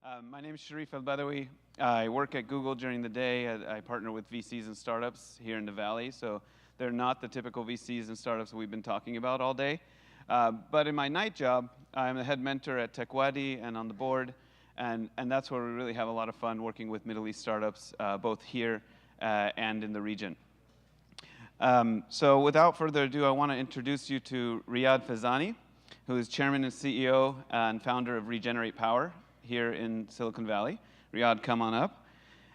My name is Sharif El-Badawi. I work at Google during the day. I partner with VCs and startups here in the Valley, so they're not the typical VCs and startups that we've been talking about all day. But in my night job, I'm the head mentor at TechWadi and on the board, and that's where we really have a lot of fun working with Middle East startups, both here and in the region. So without further ado, I want to introduce you to Riyad Fazani, who is chairman and CEO and founder of Regenerate Power here in Silicon Valley. Riyad, come on up.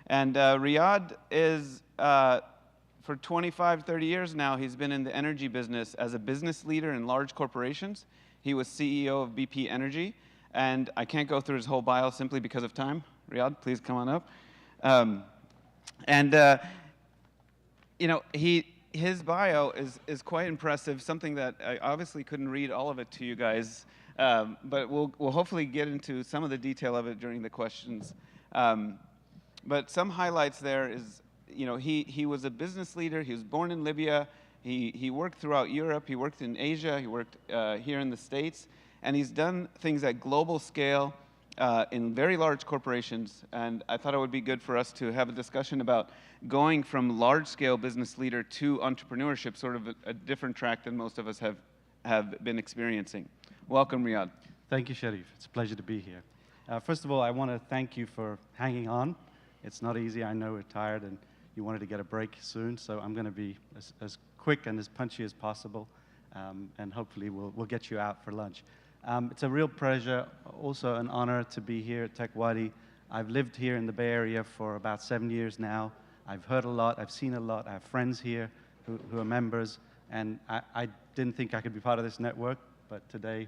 And Riyad is, for 25, 30 years now, he's been in the energy business as a business leader in large corporations. He was CEO of BP Energy. And I can't go through his whole bio simply because of time. Riyad, please come on up. You know, his bio is quite impressive, something that I obviously couldn't read all of it to you guys, but we'll hopefully get into some of the detail of it during the questions. But some highlights there is, you know, he was a business leader. He was born in Libya. He worked throughout Europe. He worked in Asia. He worked here in the States. And he's done things at global scale in very large corporations. And I thought it would be good for us to have a discussion about going from large-scale business leader to entrepreneurship, sort of a different track than most of us have been experiencing. Welcome, Riyad. Thank you, Sharif. It's a pleasure to be here. First of all, I want to thank you for hanging on. It's not easy. I know we're tired and you wanted to get a break soon, so I'm going to be as quick and as punchy as possible, and hopefully we'll get you out for lunch. It's a real pleasure, also an honor to be here at TechWadi. I've lived here in the Bay Area for about 7 years now. I've heard a lot, I've seen a lot. I have friends here who are members, and I didn't think I could be part of this network, but today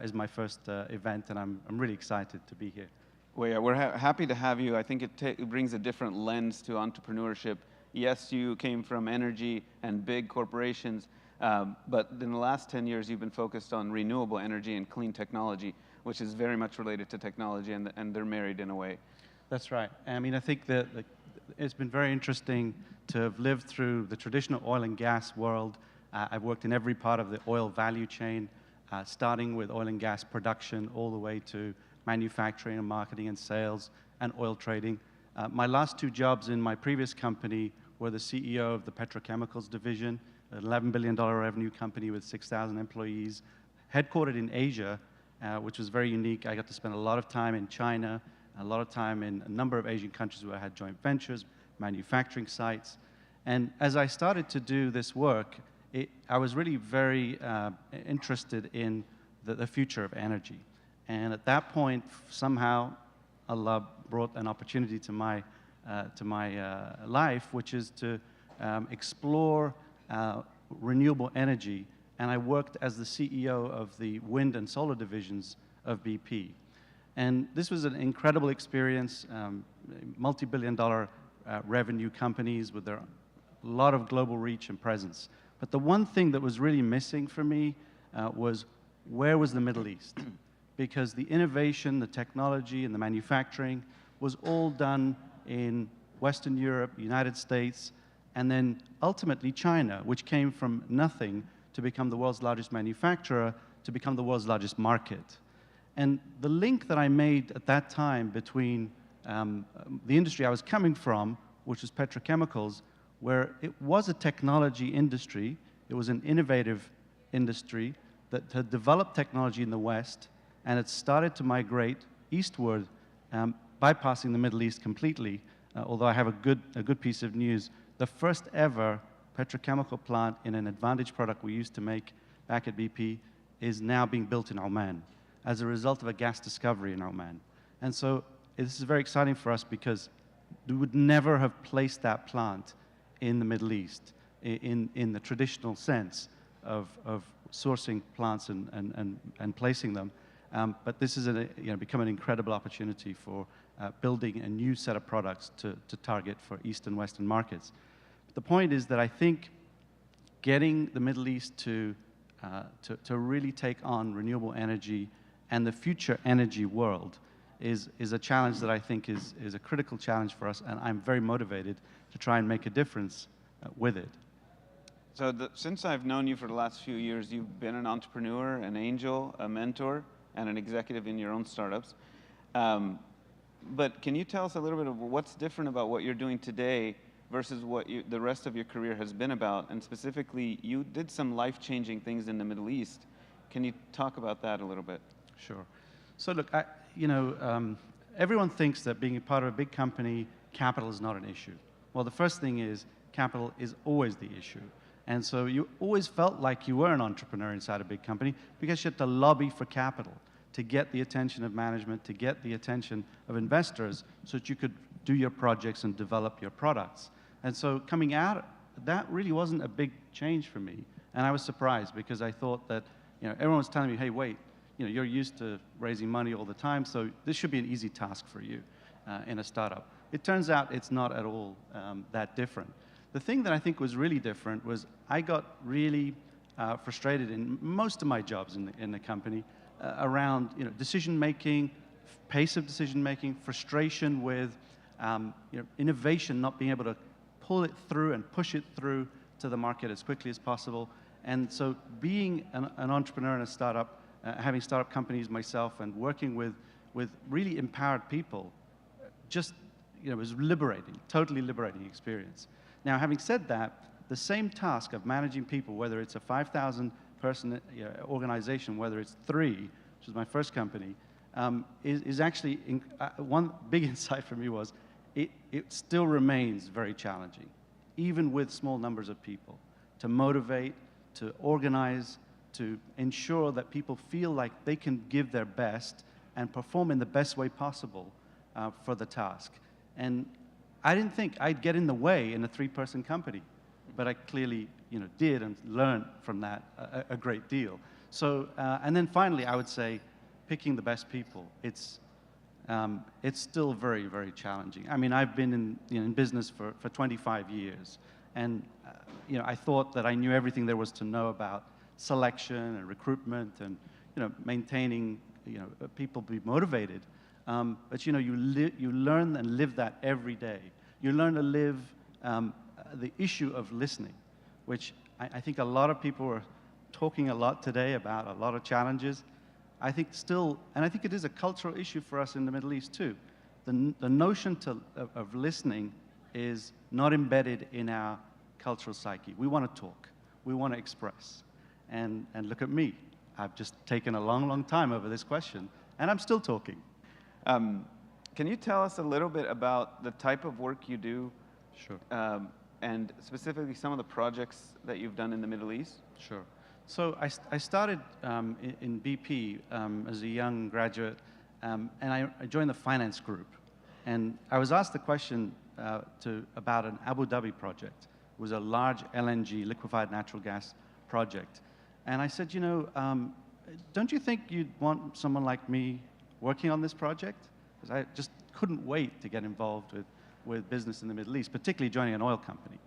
is my first event, and I'm really excited to be here. Well, yeah, we're happy to have you. I think it brings a different lens to entrepreneurship. Yes, you came from energy and big corporations, but in the last 10 years, you've been focused on renewable energy and clean technology, which is very much related to technology, and they're married in a way. That's right. I mean, I think that it's been very interesting to have lived through the traditional oil and gas world. I've worked in every part of the oil value chain, starting with oil and gas production all the way to manufacturing and marketing and sales and oil trading. My last 2 jobs in my previous company were the CEO of the petrochemicals division, an $11 billion revenue company with 6,000 employees, headquartered in Asia, which was very unique. I got to spend a lot of time in China, a lot of time in a number of Asian countries where I had joint ventures, manufacturing sites. And as I started to do this work, I was really very interested in the future of energy. And at that point, somehow, Allah brought an opportunity to my life, which is to explore renewable energy. And I worked as the CEO of the wind and solar divisions of BP. And this was an incredible experience, multi-billion-dollar revenue companies with a lot of global reach and presence. But the one thing that was really missing for me was, where was the Middle East? Because the innovation, the technology, and the manufacturing was all done in Western Europe, United States, and then ultimately China, which came from nothing to become the world's largest manufacturer, to become the world's largest market. And the link that I made at that time between the industry I was coming from, which was petrochemicals, where it was a technology industry, it was an innovative industry that had developed technology in the West, and it started to migrate eastward, bypassing the Middle East completely. Although I have a good piece of news. The first ever petrochemical plant in an advantage product we used to make back at BP is now being built in Oman as a result of a gas discovery in Oman. And so this is very exciting for us because we would never have placed that plant in the Middle East in the traditional sense of sourcing plants and placing them. But this is become an incredible opportunity for building a new set of products to target for East and Western markets. But the point is that I think getting the Middle East to really take on renewable energy and the future energy world is a challenge that I think is a critical challenge for us, and I'm very motivated to try and make a difference with it. So since I've known you for the last few years, you've been an entrepreneur, an angel, a mentor, and an executive in your own startups. But can you tell us a little bit of what's different about what you're doing today versus what the rest of your career has been about? And specifically, you did some life-changing things in the Middle East. Can you talk about that a little bit? Sure. So look, everyone thinks that being a part of a big company, capital is not an issue. Well, the first thing is capital is always the issue. And so you always felt like you were an entrepreneur inside a big company because you had to lobby for capital to get the attention of management, to get the attention of investors so that you could do your projects and develop your products. And so coming out, that really wasn't a big change for me. And I was surprised because I thought that, everyone was telling me, hey, wait, you're used to raising money all the time, so this should be an easy task for you in a startup. It turns out it's not at all that different. The thing that I think was really different was I got really frustrated in most of my jobs in the company around decision-making, pace of decision-making, frustration with innovation, not being able to pull it through and push it through to the market as quickly as possible. And so being an entrepreneur in a startup, having startup companies myself and working with really empowered people, just was liberating, totally liberating experience. Now, having said that, the same task of managing people, whether it's a 5,000 person organization, whether it's 3, which was my first company, is actually, one big insight for me was it still remains very challenging, even with small numbers of people, to motivate, to organize, to ensure that people feel like they can give their best and perform in the best way possible for the task. And I didn't think I'd get in the way in a 3-person company, but I clearly did and learned from that a great deal. So, and then finally, I would say, picking the best people. It's still very, very challenging. I mean, I've been in business for 25 years, and I thought that I knew everything there was to know about selection and recruitment and maintaining people be motivated. But you learn and live that every day. You learn to live the issue of listening, which I think a lot of people are talking a lot today about, a lot of challenges. I think still, and I think it is a cultural issue for us in the Middle East too. The notion of listening is not embedded in our cultural psyche. We want to talk. We want to express. And look at me. I've just taken a long, long time over this question, and I'm still talking. Can you tell us a little bit about the type of work you do? Sure. And specifically some of the projects that you've done in the Middle East? Sure. So I started in BP as a young graduate, and I joined the finance group. And I was asked the question about an Abu Dhabi project. It was a large LNG, liquefied natural gas project. And I said, don't you think you'd want someone like me working on this project? Because I just couldn't wait to get involved with business in the Middle East, particularly joining an oil company.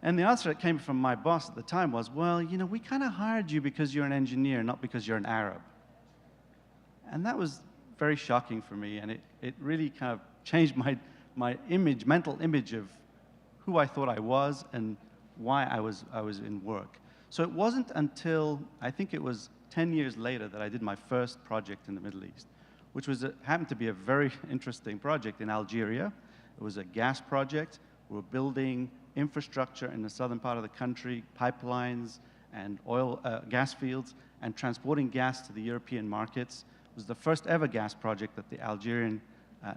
And the answer that came from my boss at the time was, well, we kind of hired you because you're an engineer, not because you're an Arab. And that was very shocking for me, and it really kind of changed my mental image of who I thought I was and why I was in work. So it wasn't until, I think it was 10 years later, that I did my first project in the Middle East, which happened to be a very interesting project in Algeria. It was a gas project. We were building infrastructure in the southern part of the country, pipelines and gas fields, and transporting gas to the European markets. It was the first ever gas project that the Algerian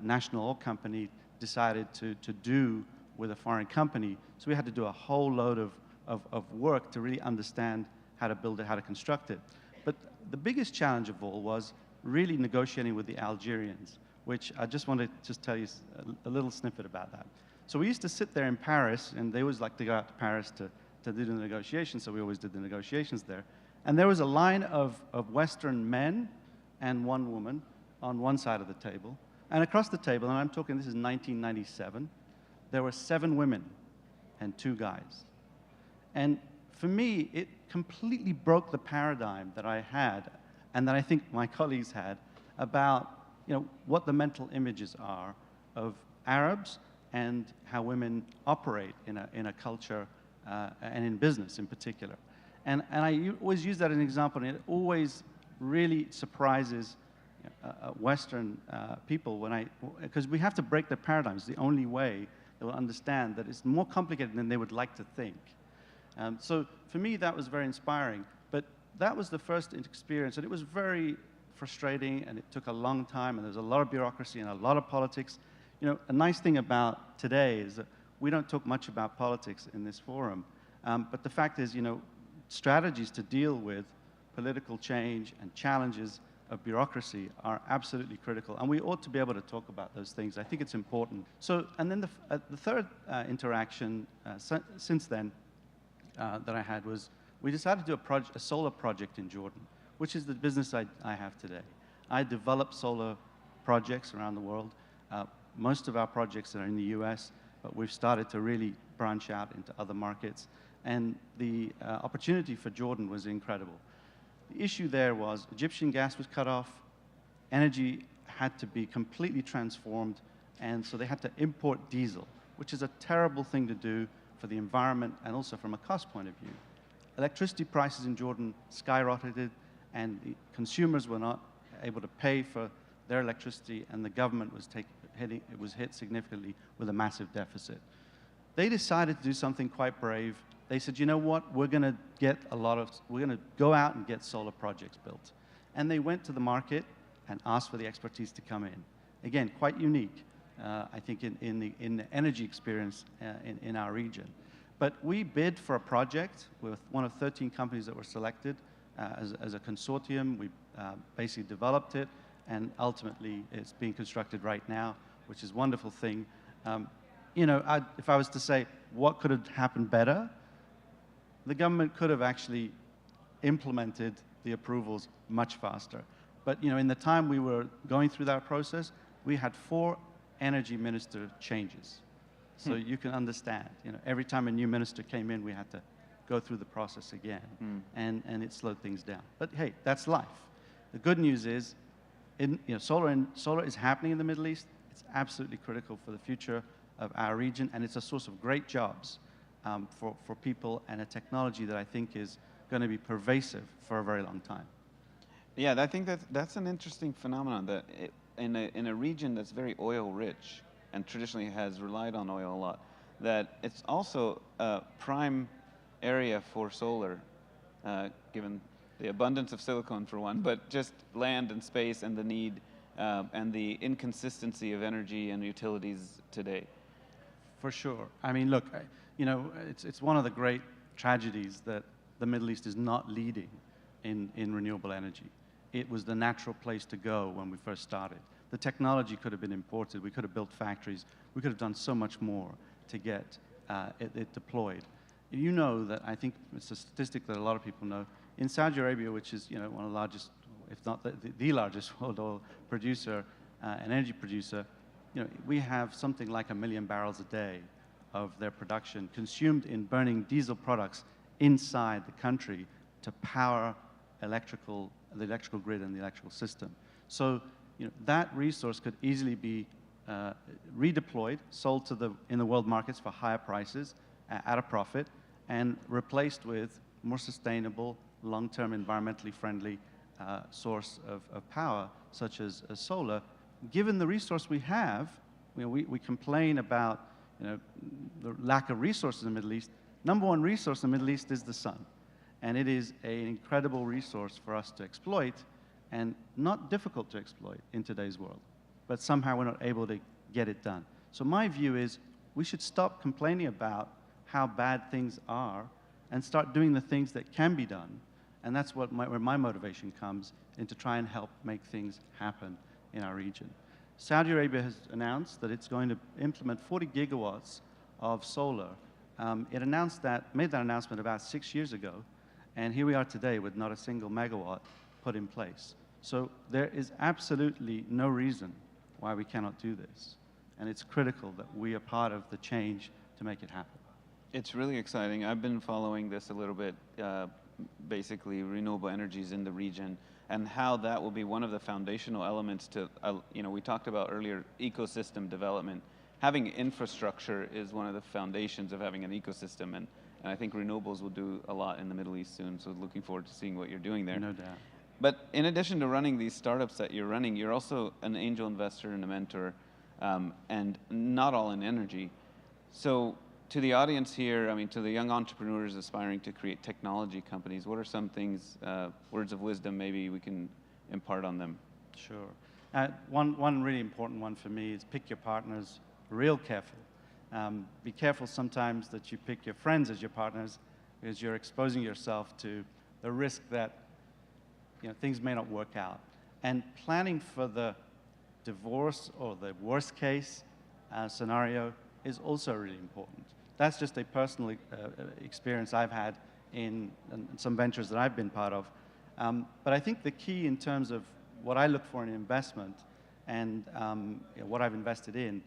National Oil Company decided to do with a foreign company. So we had to do a whole load of work to really understand how to build it, how to construct it. But the biggest challenge of all was really negotiating with the Algerians, which I just want to tell you a little snippet about that. So we used to sit there in Paris, and they always like to go out to Paris to do the negotiations, so we always did the negotiations there. And there was a line of Western men and one woman on one side of the table. And across the table, and I'm talking, this is 1997, there were 7 women and 2 guys. And for me, it completely broke the paradigm that I had, and that I think my colleagues had, about what the mental images are of Arabs and how women operate in a culture and in business in particular. And I always use that as an example, and it always really surprises Western people, because we have to break their paradigms. The only way they will understand that it's more complicated than they would like to think. So for me, that was very inspiring. But that was the first experience, and it was very frustrating, and it took a long time, and there's a lot of bureaucracy and a lot of politics. You know, a nice thing about today is that we don't talk much about politics in this forum. But the fact is, you know, strategies to deal with political change and challenges of bureaucracy are absolutely critical, and we ought to be able to talk about those things. I think it's important. So, and then the third interaction since then that I had was we decided to do a solar project in Jordan, which is the business I have today. I develop solar projects around the world. Most of our projects are in the US, but we've started to really branch out into other markets. And the opportunity for Jordan was incredible. The issue there was Egyptian gas was cut off, energy had to be completely transformed, and so they had to import diesel, which is a terrible thing to do for the environment and also from a cost point of view. Electricity prices in Jordan skyrocketed, and the consumers were not able to pay for their electricity, and the government was hit significantly with a massive deficit. They decided to do something quite brave. They said, you know what, we're going to go out and get solar projects built. And they went to the market and asked for the expertise to come in. Again, quite unique, I think, in the energy experience in our region. But we bid for a project with one of 13 companies that were selected as a consortium. We basically developed it, and ultimately it's being constructed right now, which is a wonderful thing. You know, if I was to say what could have happened better, the government could have actually implemented the approvals much faster. But you know, in the time we were going through that process, we had 4 energy minister changes. So you can understand, you know, every time a new minister came in, we had to go through the process again, and it slowed things down. But hey, that's life. The good news is, you know, solar is happening in the Middle East. It's absolutely critical for the future of our region, and it's a source of great jobs for people, and a technology that I think is going to be pervasive for a very long time. Yeah, I think that's an interesting phenomenon, that in a region that's very oil rich and traditionally has relied on oil a lot, that it's also a prime area for solar, given the abundance of silicon for one, but just land and space and the need and the inconsistency of energy and utilities today. For sure. I mean, look, you know, it's one of the great tragedies that the Middle East is not leading in renewable energy. It was the natural place to go when we first started. The technology could have been imported. We could have built factories. We could have done so much more to get it deployed. You know that, I think it's a statistic that a lot of people know, in Saudi Arabia, which is, you know, one of the largest, if not the largest world oil producer and energy producer, you know, we have something like 1 million barrels a day of their production consumed in burning diesel products inside the country to power the electrical grid and the electrical system. So, you know, that resource could easily be redeployed, sold in the world markets for higher prices at a profit, and replaced with more sustainable, long-term, environmentally friendly source of power, such as solar. Given the resource we have, you know, we complain about, you know, the lack of resources in the Middle East. Number one resource in the Middle East is the sun, and it is an incredible resource for us to exploit, and not difficult to exploit in today's world. But somehow we're not able to get it done. So my view is we should stop complaining about how bad things are and start doing the things that can be done. And that's where my motivation comes, in to try and help make things happen in our region. Saudi Arabia has announced that it's going to implement 40 gigawatts of solar. It made that announcement about 6 years ago, and here we are today with not a single megawatt put in place. So there is absolutely no reason why we cannot do this, and it's critical that we are part of the change to make it happen. It's really exciting. I've been following this a little bit, basically renewable energies in the region, and how that will be one of the foundational elements to, you know, we talked about earlier ecosystem development. Having infrastructure is one of the foundations of having an ecosystem, and I think renewables will do a lot in the Middle East soon, so looking forward to seeing what you're doing there. No doubt. But in addition to running these startups that you're running, you're also an angel investor and a mentor, and not all in energy. So to the audience here, I mean, to the young entrepreneurs aspiring to create technology companies, what are some things, words of wisdom maybe we can impart on them? Sure. One really important one for me is pick your partners real careful. Be careful sometimes that you pick your friends as your partners, because you're exposing yourself to the risk that things may not work out. And planning for the divorce or the worst case scenario is also really important. That's just a personal experience I've had in some ventures that I've been part of. But I think the key in terms of what I look for in investment and what I've invested in,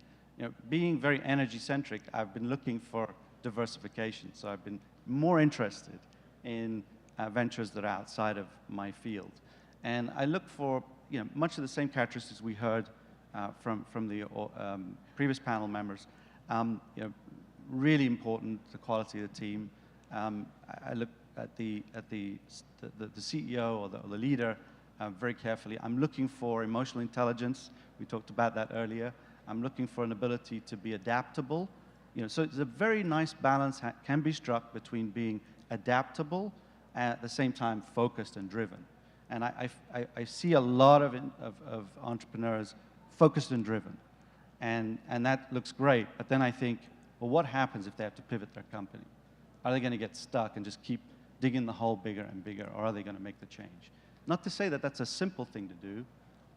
being very energy-centric, I've been looking for diversification. So I've been more interested in ventures that are outside of my field. And I look for much of the same characteristics we heard from the previous panel members. Really important, the quality of the team. I look at the CEO or the leader very carefully. I'm looking for emotional intelligence. We talked about that earlier. I'm looking for an ability to be adaptable. So it's a very nice balance can be struck between being adaptable and at the same time focused and driven. And I see a lot of entrepreneurs focused and driven. And that looks great. But then I think, well, what happens if they have to pivot their company? Are they going to get stuck and just keep digging the hole bigger and bigger, or are they going to make the change? Not to say that that's a simple thing to do,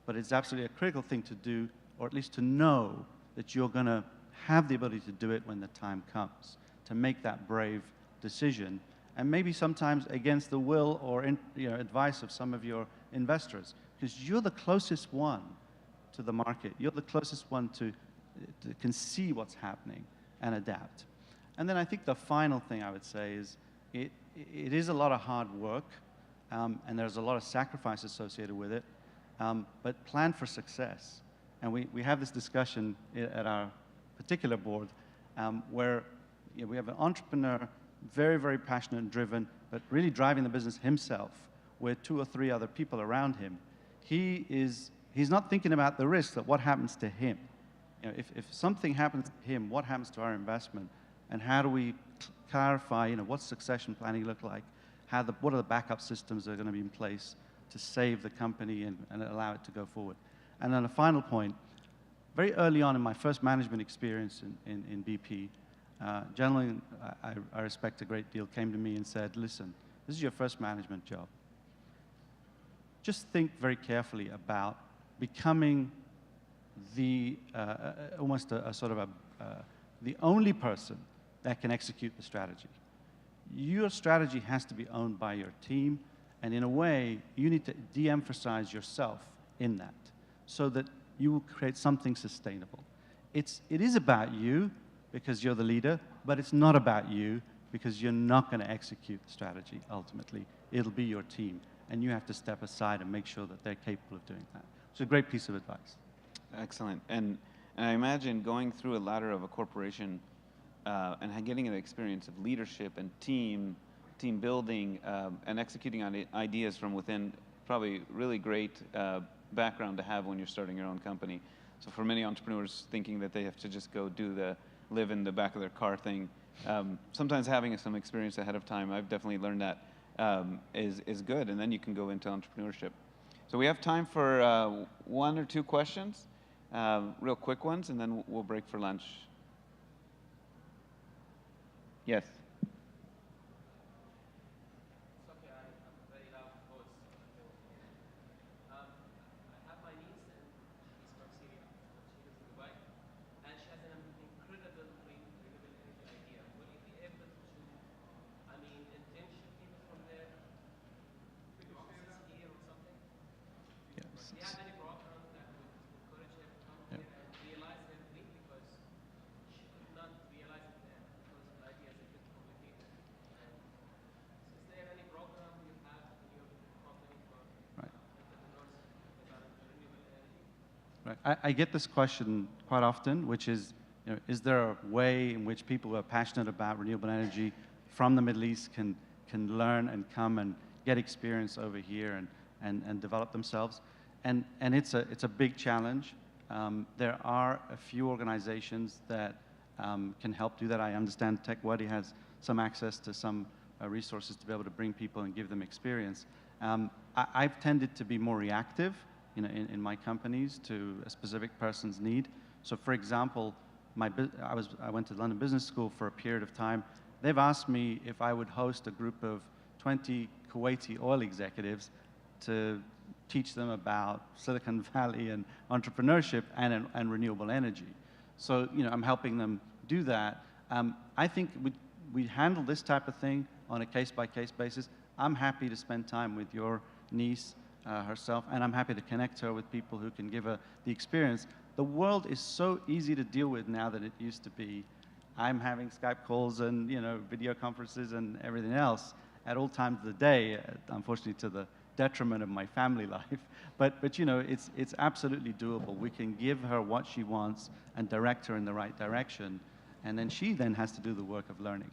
but it's absolutely a critical thing to do, or at least to know that you're going to have the ability to do it when the time comes, to make that brave decision, and maybe sometimes against the will or advice of some of your investors, because you're the closest one to the market. You're the closest one to can see what's happening and adapt. And then I think the final thing I would say is it is a lot of hard work, and there's a lot of sacrifice associated with it, but plan for success. And we have this discussion at our particular board where we have an entrepreneur, very, very passionate and driven, but really driving the business himself with 2 or 3 other people around him. He's not thinking about the risk that what happens to him. If something happens to him, what happens to our investment? And how do we clarify, what's succession planning look like? What are the backup systems that are going to be in place to save the company and allow it to go forward? And then a final point, very early on in my first management experience in BP, a gentleman I respect a great deal came to me and said, listen, this is your first management job. Just think very carefully about becoming the almost a sort of the only person that can execute the strategy. Your strategy has to be owned by your team, and in a way, you need to de-emphasize yourself in that so that you will create something sustainable. It is about you because you're the leader, but it's not about you because you're not going to execute the strategy ultimately. It'll be your team, and you have to step aside and make sure that they're capable of doing that. It's a great piece of advice. Excellent. And I imagine going through a ladder of a corporation and getting an experience of leadership and team building and executing on ideas from within, probably really great background to have when you're starting your own company. So for many entrepreneurs thinking that they have to just go do the live in the back of their car thing, sometimes having some experience ahead of time, I've definitely learned that is good, and then you can go into entrepreneurship. So we have time for 1 or 2 questions, real quick ones, and then we'll break for lunch. Yes. Right. I get this question quite often, which is, is there a way in which people who are passionate about renewable energy from the Middle East can learn and come and get experience over here and develop themselves. And it's a big challenge. There are a few organizations that can help do that. I understand TechWadi has some access to some resources to be able to bring people and give them experience. I've tended to be more reactive, in my companies to a specific person's need. So, for example, I went to London Business School for a period of time. They've asked me if I would host a group of 20 Kuwaiti oil executives to teach them about Silicon Valley and entrepreneurship and renewable energy. So, I'm helping them do that. I think we handle this type of thing on a case-by-case basis. I'm happy to spend time with your niece herself, and I'm happy to connect her with people who can give her the experience. The world is so easy to deal with now than it used to be. I'm having Skype calls and video conferences and everything else at all times of the day, unfortunately to the detriment of my family life. But it's absolutely doable. We can give her what she wants and direct her in the right direction, and then she then has to do the work of learning.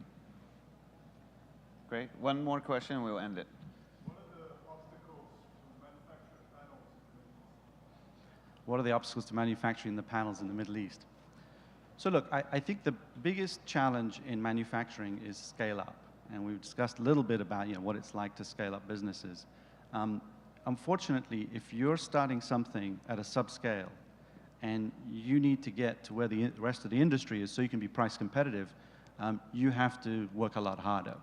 Great. One more question and we'll end it. What are the obstacles to manufacturing the panels in the Middle East? So look, I think the biggest challenge in manufacturing is scale up. And we've discussed a little bit about what it's like to scale up businesses. Unfortunately, if you're starting something at a subscale and you need to get to where the rest of the industry is so you can be price competitive, you have to work a lot harder.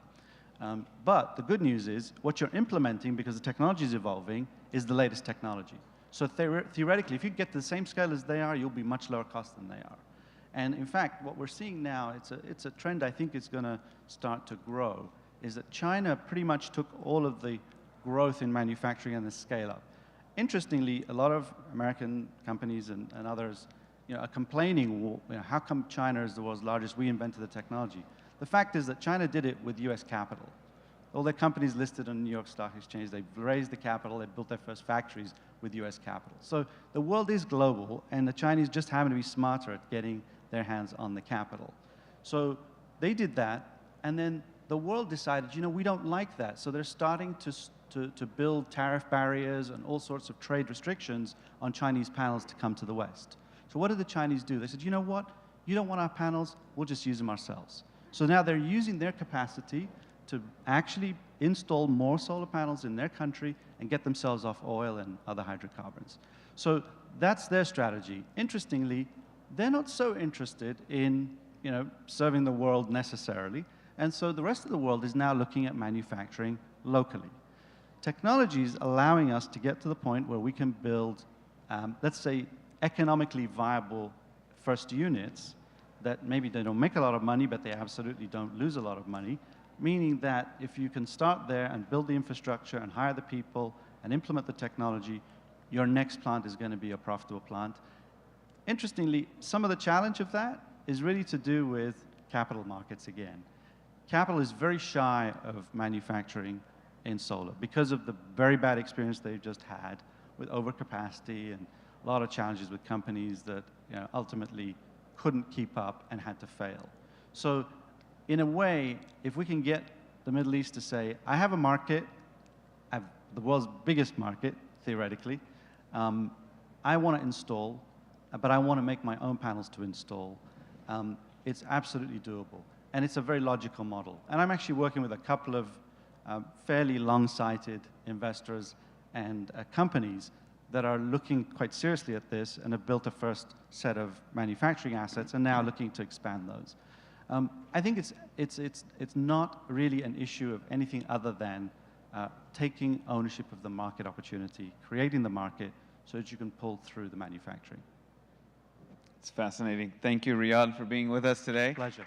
But the good news is what you're implementing, because the technology is evolving, is the latest technology. So theoretically, if you get to the same scale as they are, you'll be much lower cost than they are. And in fact, what we're seeing now, it's a trend I think is going to start to grow, is that China pretty much took all of the growth in manufacturing and the scale up. Interestingly, a lot of American companies and others are complaining, how come China is the world's largest? We invented the technology. The fact is that China did it with US capital. All their companies listed on the New York Stock Exchange, they've raised the capital, they built their first factories with US capital. So the world is global, and the Chinese just happen to be smarter at getting their hands on the capital. So they did that, and then the world decided, we don't like that. So they're starting to build tariff barriers and all sorts of trade restrictions on Chinese panels to come to the West. So what did the Chinese do? They said, you know what? You don't want our panels, we'll just use them ourselves. So now they're using their capacity to actually install more solar panels in their country and get themselves off oil and other hydrocarbons. So that's their strategy. Interestingly, they're not so interested in serving the world necessarily, and so the rest of the world is now looking at manufacturing locally. Technology is allowing us to get to the point where we can build, let's say, economically viable first units that maybe they don't make a lot of money, but they absolutely don't lose a lot of money, meaning that if you can start there and build the infrastructure and hire the people and implement the technology, your next plant is going to be a profitable plant. Interestingly, some of the challenge of that is really to do with capital markets again. Capital is very shy of manufacturing in solar because of the very bad experience they've just had with overcapacity and a lot of challenges with companies that ultimately couldn't keep up and had to fail. So in a way, if we can get the Middle East to say, I have a market, I have the world's biggest market, theoretically, I want to install, but I want to make my own panels to install, it's absolutely doable. And it's a very logical model. And I'm actually working with a couple of fairly long-sighted investors and companies that are looking quite seriously at this and have built a first set of manufacturing assets and now looking to expand those. I think it's not really an issue of anything other than taking ownership of the market opportunity, creating the market so that you can pull through the manufacturing. It's fascinating. Thank you, Riyadh, for being with us today. Pleasure.